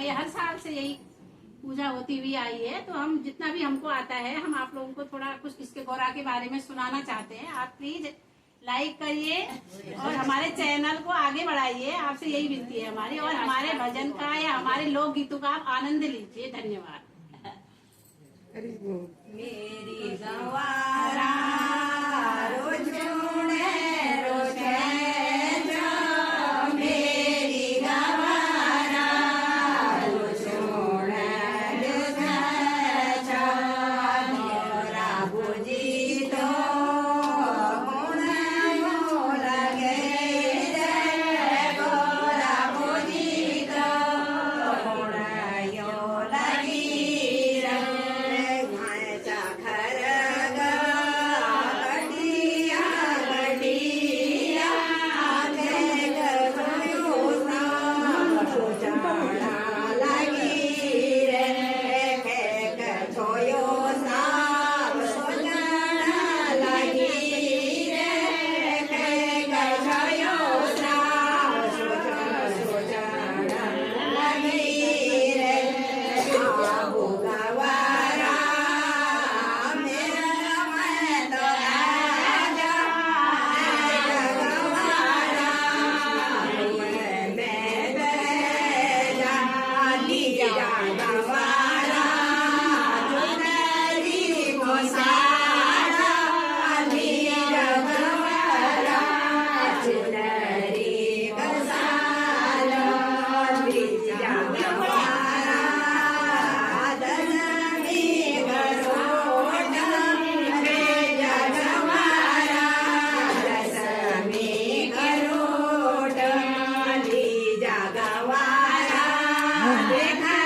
ये हर साल से यही पूजा होती हुई आई है। तो हम जितना भी हमको आता है हम आप लोगों को थोड़ा कुछ इसके गौरा के बारे में सुनाना चाहते हैं। आप प्लीज लाइक करिए और हमारे चैनल को आगे बढ़ाइए, आपसे यही विनती है हमारी। और हमारे भजन का या हमारे लोक गीतों का आप आनंद लीजिए। धन्यवाद। मेरी गवारा रोज रोज मेरी गवारा रोज मोरा बुझी तो लगे गोरा बुझी तो लगी देखा